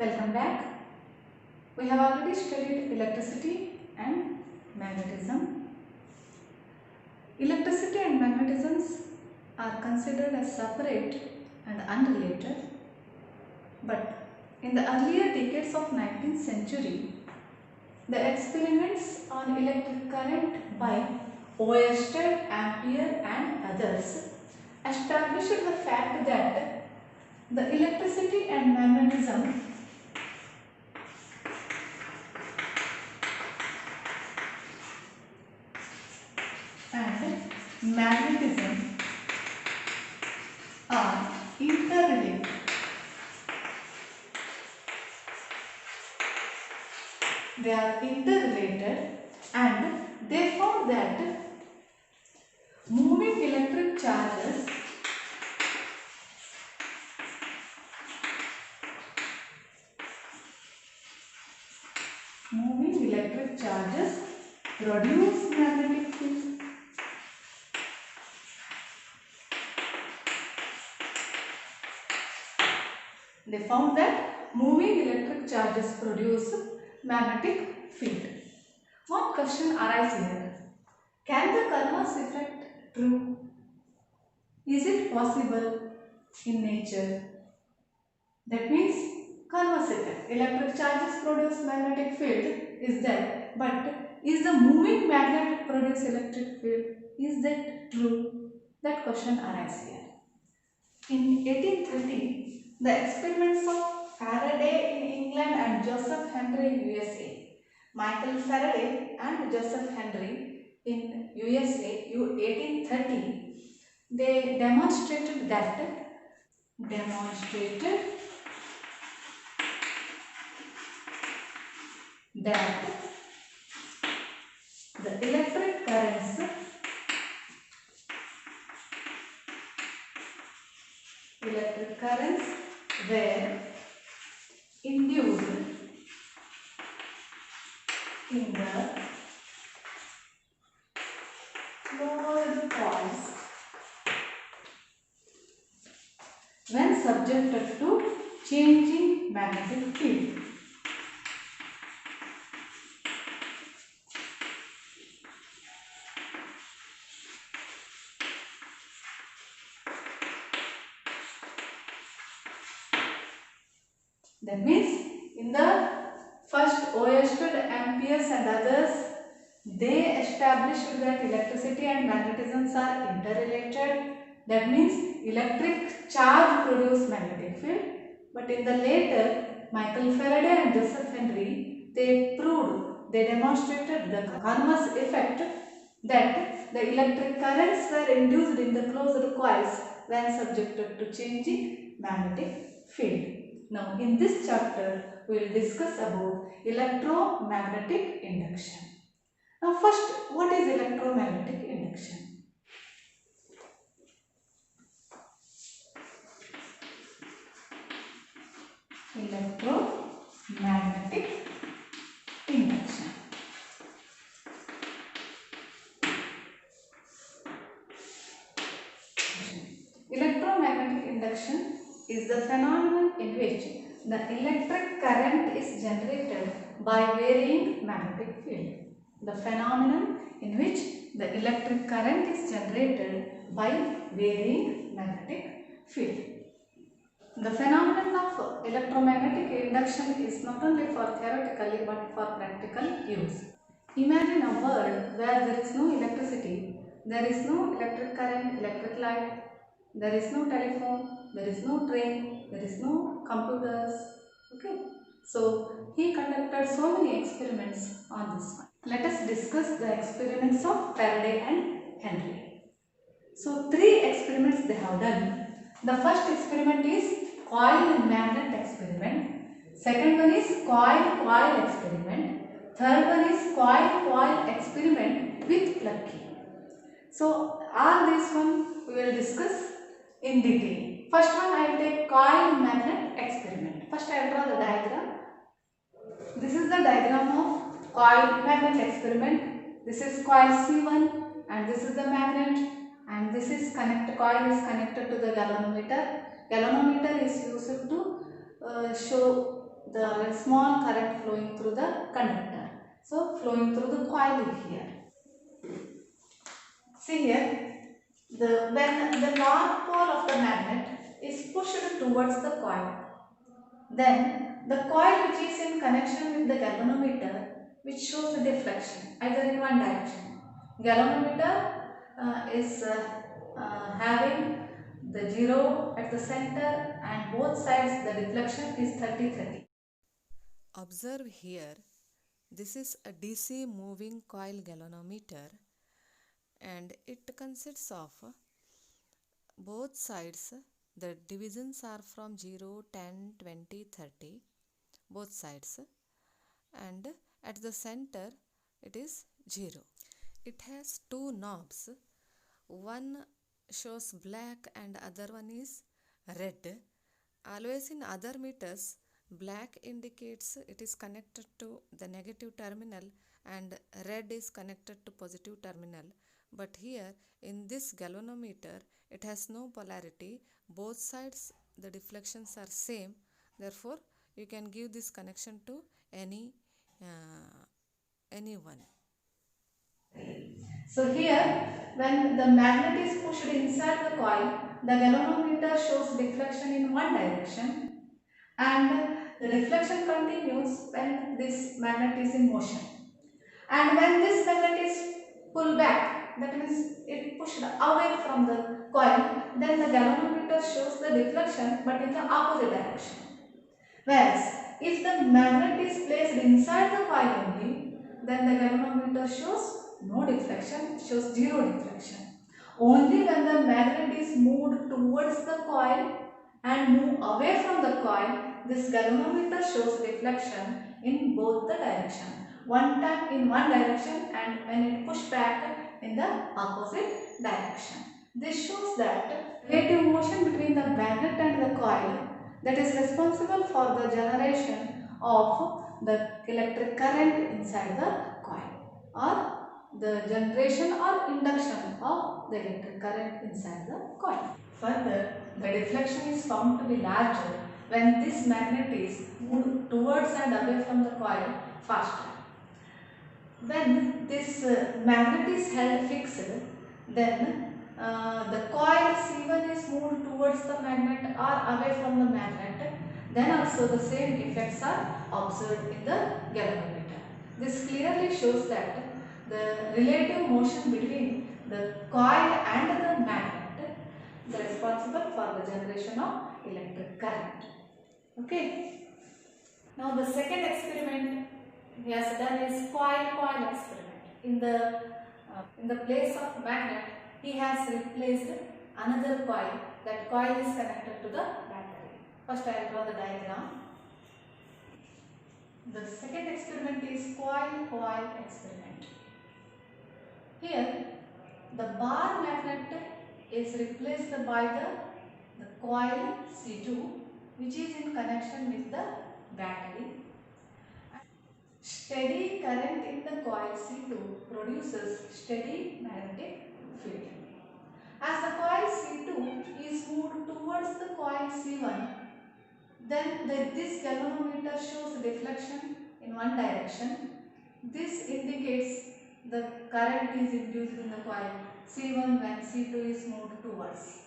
Welcome back. We have already studied electricity and magnetism. Electricity and magnetism are considered as separate and unrelated, but in the earlier decades of 19th century, the experiments on electric current by Oersted, Ampere and others established the fact that the electricity and magnetism magnetism are interrelated. They are interrelated and they found that moving electric charges produce magnetic field. They found that moving electric charges produce magnetic field. One question arises here. Can the converse effect true? Is it possible in nature? That means converse effect. Electric charges produce magnetic field is there, but is the moving magnet produce electric field? Is that true? That question arises here. In 1830, the experiments of Faraday in England and Joseph Henry in USA, Michael Faraday and Joseph Henry in USA, 1830, they demonstrated that the electric currents were induced in the closed coils when subjected to changing magnetic field. That means in the first Oersted, Amperes and others, they established that electricity and magnetism are interrelated. That means electric charge produce magnetic field. But in the later, Michael Faraday and Joseph Henry, they demonstrated the converse effect that the electric currents were induced in the closed coils when subjected to changing magnetic field. Now in this chapter we will discuss about electromagnetic induction. Now first, what is electromagnetic induction? Electromagnetic induction. Electromagnetic induction is the phenomenon in which the electric current is generated by varying magnetic field. The phenomenon in which the electric current is generated by varying magnetic field. The phenomenon of electromagnetic induction is not only for theoretically but for practical use. Imagine a world where there is no electricity, there is no electric current, electric light, there is no telephone, there is no train, there is no computers. Okay. So he conducted so many experiments on this one. Let us discuss the experiments of Faraday and Henry. So 3 experiments they have done. The first experiment is coil and magnet experiment. Second one is coil experiment. Third one is coil experiment with plug key. So all this one we will discuss in detail. First one I will take coil magnet experiment. First I will draw the diagram. This is the diagram of coil magnet experiment. This is coil C1 and this is the magnet, and this is coil is connected to the galvanometer. Galvanometer is used to show the small current flowing through the conductor. So flowing through the coil here. See here, when the north pole of the magnet is pushed towards the coil, then the coil which is in connection with the galvanometer, which shows the deflection either in one direction. Galvanometer is having the 0 at the center and both sides the deflection is 30-30. Observe here, this is a DC moving coil galvanometer and it consists of both sides. The divisions are from 0, 10, 20, 30, both sides, and at the center it is 0. It has two knobs, one shows black and other one is red. Always in other meters, black indicates it is connected to the negative terminal and red is connected to positive terminal. But here in this galvanometer, it has no polarity. Both sides the deflections are same. Therefore, you can give this connection to anyone. So here, when the magnet is pushed inside the coil, the galvanometer shows deflection in one direction and the deflection continues when this magnet is in motion. And when this magnet is pulled back, that means it pushed away from the coil, then the galvanometer shows the deflection but in the opposite direction. Whereas, if the magnet is placed inside the coil only, then the galvanometer shows no deflection, it shows 0 deflection. Only when the magnet is moved towards the coil and move away from the coil, this galvanometer shows deflection in both the direction. One time in one direction and when it pushed back in the opposite direction. This shows that relative motion between the magnet and the coil that is responsible for the generation of the electric current inside the coil or the generation or induction of the electric current inside the coil. Further, the deflection is found to be larger when this magnet is moved towards and away from the coil faster. When this magnet is held fixed, then the coil C1 is moved towards the magnet or away from the magnet, then also the same effects are observed in the galvanometer. This clearly shows that the relative motion between the coil and the magnet is responsible for the generation of electric current. Okay. Now the second experiment he has done is coil-coil experiment. In the place of magnet, he has replaced another coil. That coil is connected to the battery. First I will draw the diagram. The second experiment is coil-coil experiment. Here the bar magnet is replaced by the coil C2 which is in connection with the battery. Steady current in the coil C2 produces steady magnetic field. As the coil C2 is moved towards the coil C1, then this galvanometer shows deflection in one direction. This indicates the current is induced in the coil C1 when C2 is moved towards.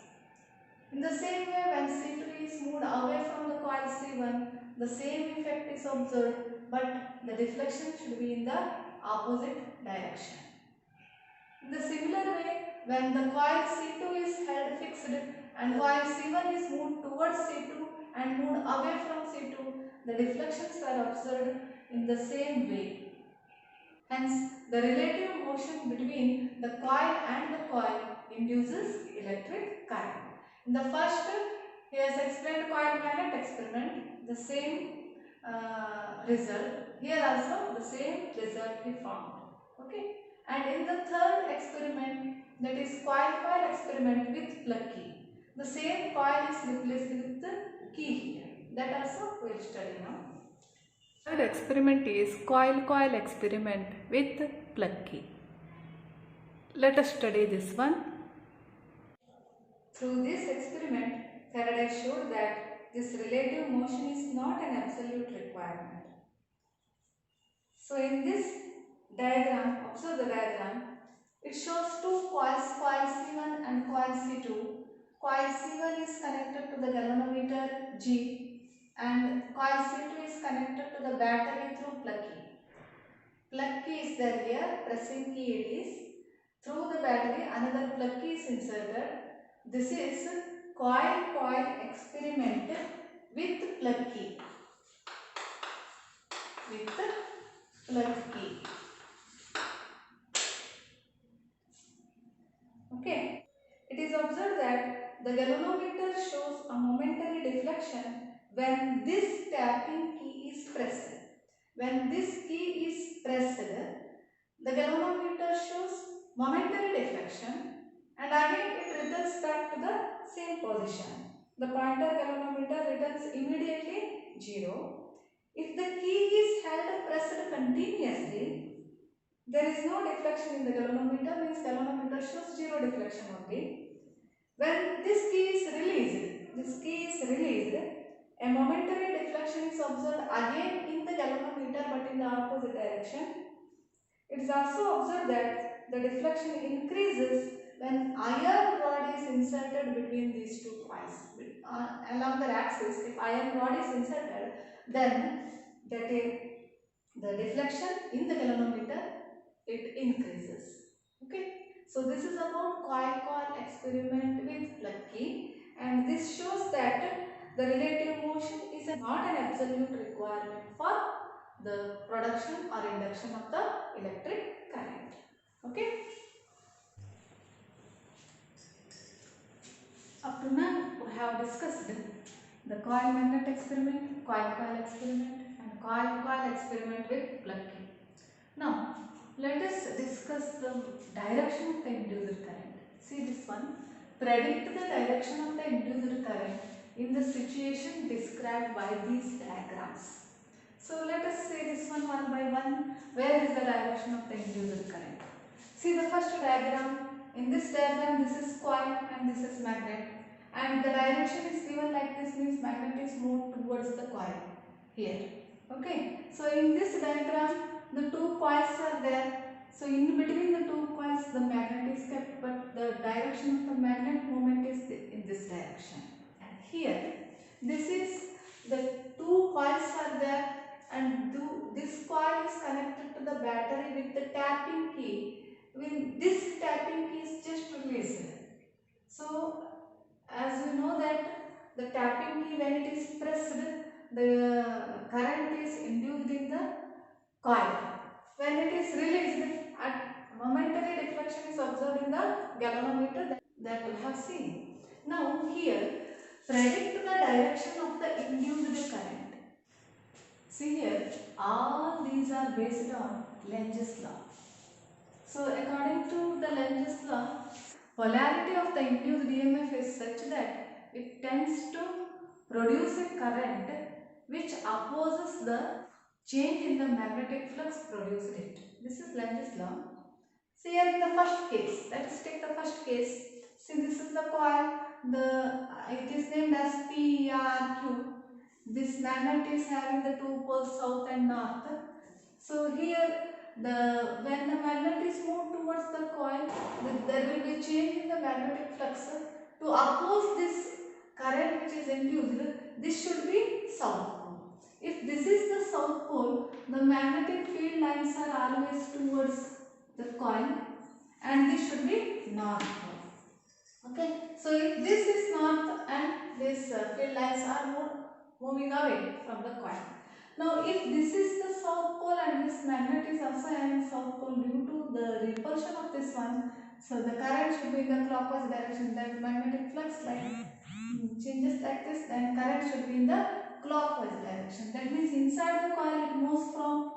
In the same way, when C2 is moved away from the coil C1, the same effect is observed, but the deflection should be in the opposite direction. In the similar way, when the coil C2 is held fixed and coil C1 is moved towards C2 and moved away from C2, the deflections are observed in the same way. Hence, the relative motion between the coil and the coil induces electric current. In the first, he has explained coil magnet experiment, the same result. Here also the same result he found. Okay. And in the third experiment, that is coil-coil experiment with plug key, the same coil is replaced with the key here. That also we will study now. Third experiment is coil-coil experiment with plug key. Let us study this one. Through this experiment, Faraday showed that this relative motion is not an absolute requirement. So in this diagram, observe the diagram, it shows two coils, coil C1 and coil C2. Coil C1 is connected to the galvanometer G and coil C2 is connected to the battery through plug key. Plug key is there here, pressing key it is. Through the battery another plug key is inserted. This is coil experiment with plug key. With plug key. Okay. It is observed that the galvanometer shows a momentary deflection when this tapping key is pressed. When this key is pressed, the galvanometer shows momentary deflection and again it returns back to the same position. The pointer galvanometer returns immediately 0. If the key is held pressed continuously, there is no deflection in the galvanometer, means galvanometer shows 0 deflection only. When this key is released, a momentary deflection is observed again in the galvanometer but in the opposite direction. It is also observed that the deflection increases when iron rod is inserted between these two coils. Along the axis, if iron rod is inserted, then the deflection in the galvanometer it increases. Okay. So this is about coil experiment with plug key, and this shows that the relative motion is not an absolute requirement for the production or induction of the electric current. Okay. Up to now we have discussed the coil magnet experiment, coil experiment and coil experiment with plug key. Now let us discuss the direction of the induced current. See this one. Predict the direction of the induced current in the situation described by these diagrams. So let us say this one by one. Where is the direction of the induced current? See the first diagram. In this diagram, this is coil and this is magnet. And the direction is given like this, means magnet is moved towards the coil here. Okay. So in this diagram, the two coils are there. So in between the two coils, the magnet is kept, but the direction of the magnet movement is in this direction. And here, this is the two coils are there, and this coil is connected to the battery with the tapping key. When this tapping key is just released. So as you know that the tapping key, when it is pressed, the current is induced in the coil. When it is released, at momentary deflection is observed in the galvanometer that we have seen. Now here, predict the direction of the induced current. See here, all these are based on Lentz's law. So according to the Lentz's law, polarity of the induced EMF is such that it tends to produce a current which opposes the change in the magnetic flux produced it. This is Lentz's law. See here in the first case, let us take the first case. See, this is the coil, it is named as PRQ. This magnet is having the two poles south and north. So here when the magnet is moved towards the coil, there will be change in the magnetic flux. To oppose this current which is induced, this should be south pole. If this is the south pole, the magnetic field lines are always towards the coil, and this should be north pole. Okay. So if this is north and this field lines are moving away from the coil. Now if this is the south pole and this magnet is also having south pole, due to the repulsion of this one, so the current should be in the clockwise direction. That magnetic flux line changes like this, then current should be in the clockwise direction. That means inside the coil it moves from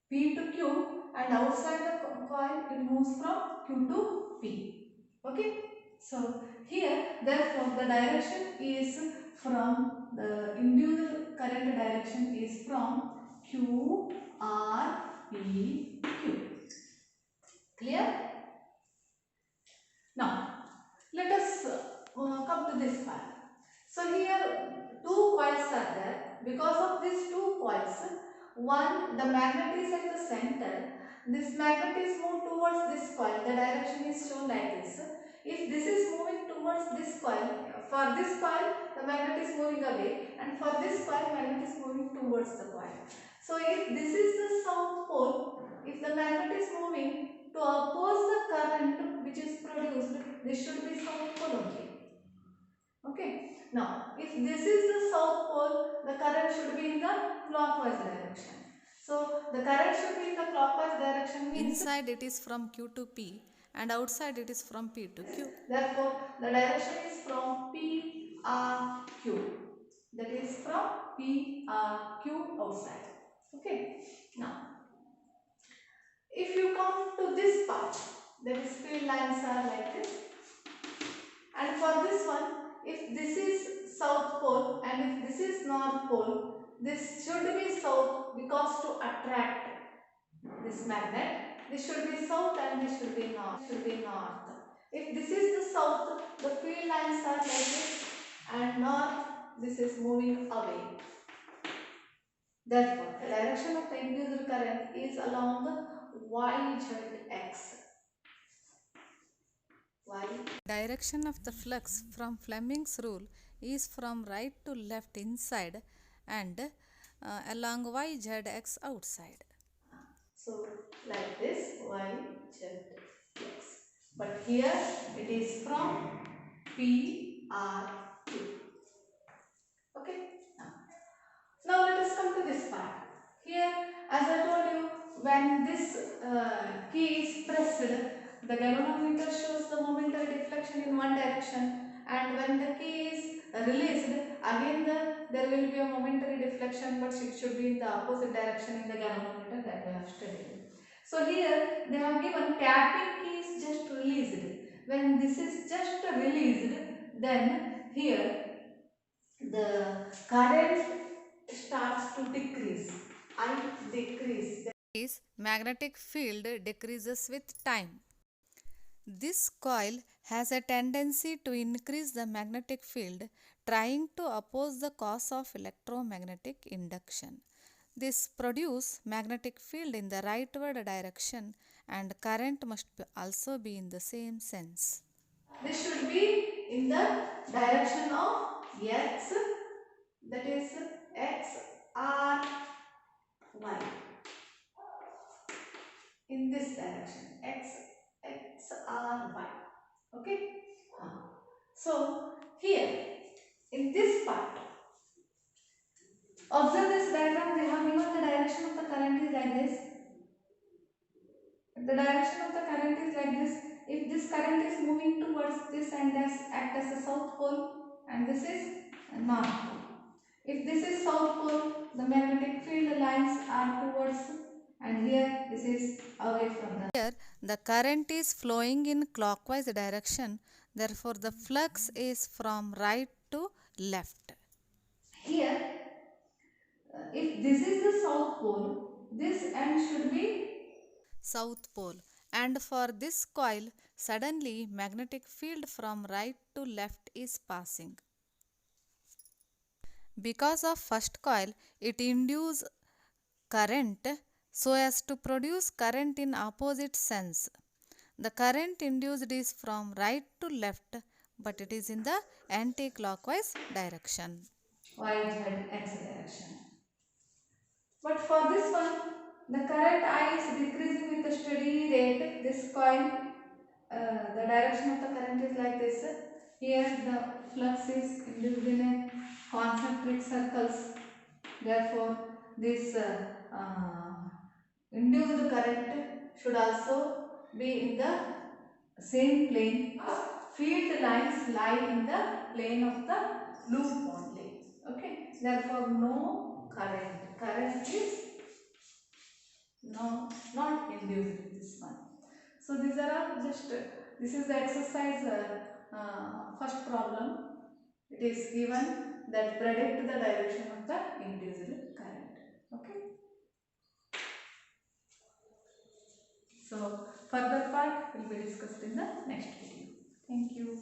P to Q, and outside the coil it moves from Q to P. Okay. So here therefore the direction is from the induced current direction is from Q R P Q. Clear? Now let us come to this part. So here two coils are there. Because of these two coils, one, the magnet is at the center. This magnet is moved towards this coil. The direction is shown like this. If this is moving towards this coil, for this coil the magnet is moving away, and for this coil magnet is moving towards the coil. So if this is the south pole, if the magnet is moving to oppose the current which is produced, this should be south pole only. Okay. Now, if this is the south pole, the current should be in the clockwise direction. So, the current should be in the clockwise direction means Inside it is from Q to P and outside it is from P to Q. therefore the direction is from P R Q. That is from P R Q outside. Okay. Now, if you come to this part, that is field lines are like this. And for this one, if this is south pole and if this is north pole, this should be south because to attract this magnet. This should be south and this should be north. If this is the south, the field lines are like this, and north, this is moving away. Therefore, the direction of the induced current is along YZ-X. Why? Direction of the flux from Fleming's rule is from right to left inside and along YZ-X outside. So, like this, YZ-X. But here it is from PRQ. Okay. Now let us come to this part. Here, as I told you, when this key is pressed, the galvanometer shows the momentary deflection in one direction, and when the key is released, again there will be a momentary deflection, but it should be in the opposite direction in the galvanometer that we have studied. So here they have given tapping key is just released. When this is just released, then here the current starts to decrease. I decrease. Is magnetic field decreases with time. This coil has a tendency to increase the magnetic field, trying to oppose the cause of electromagnetic induction. This produces magnetic field in the rightward direction and current must also be in the same sense. This should be in the direction of X, that is X, R, Y. In this direction, X, R, Y. Okay. So here in this part, observe this diagram. They have given the direction of the current is like this. The direction of the current is like this. If this current is moving towards this and this act as a south pole, and this is north pole. If this is south pole, the magnetic field lines are towards, and here this is away from the. Here the current is flowing in clockwise direction, therefore the flux is from right to left. Here, if this is the south pole, this end should be South pole, and for this coil suddenly magnetic field from right to left is passing. Because of first coil it induces current so as to produce current in opposite sense. The current induced is from right to left, but it is in the anti-clockwise direction. YZ-X direction. But for this one, the current I is decreasing with a steady rate. This coil, the direction of the current is like this. Here the flux is induced in a concentric circles. Therefore, this induced current should also be in the same plane. Field lines lie in the plane of the loop only. Okay. Therefore, no current. Current is no, not induced in this one. So these are all just, this is the exercise first problem. It is given that predict the direction of the induced current. Okay. So further part will be discussed in the next video. Thank you.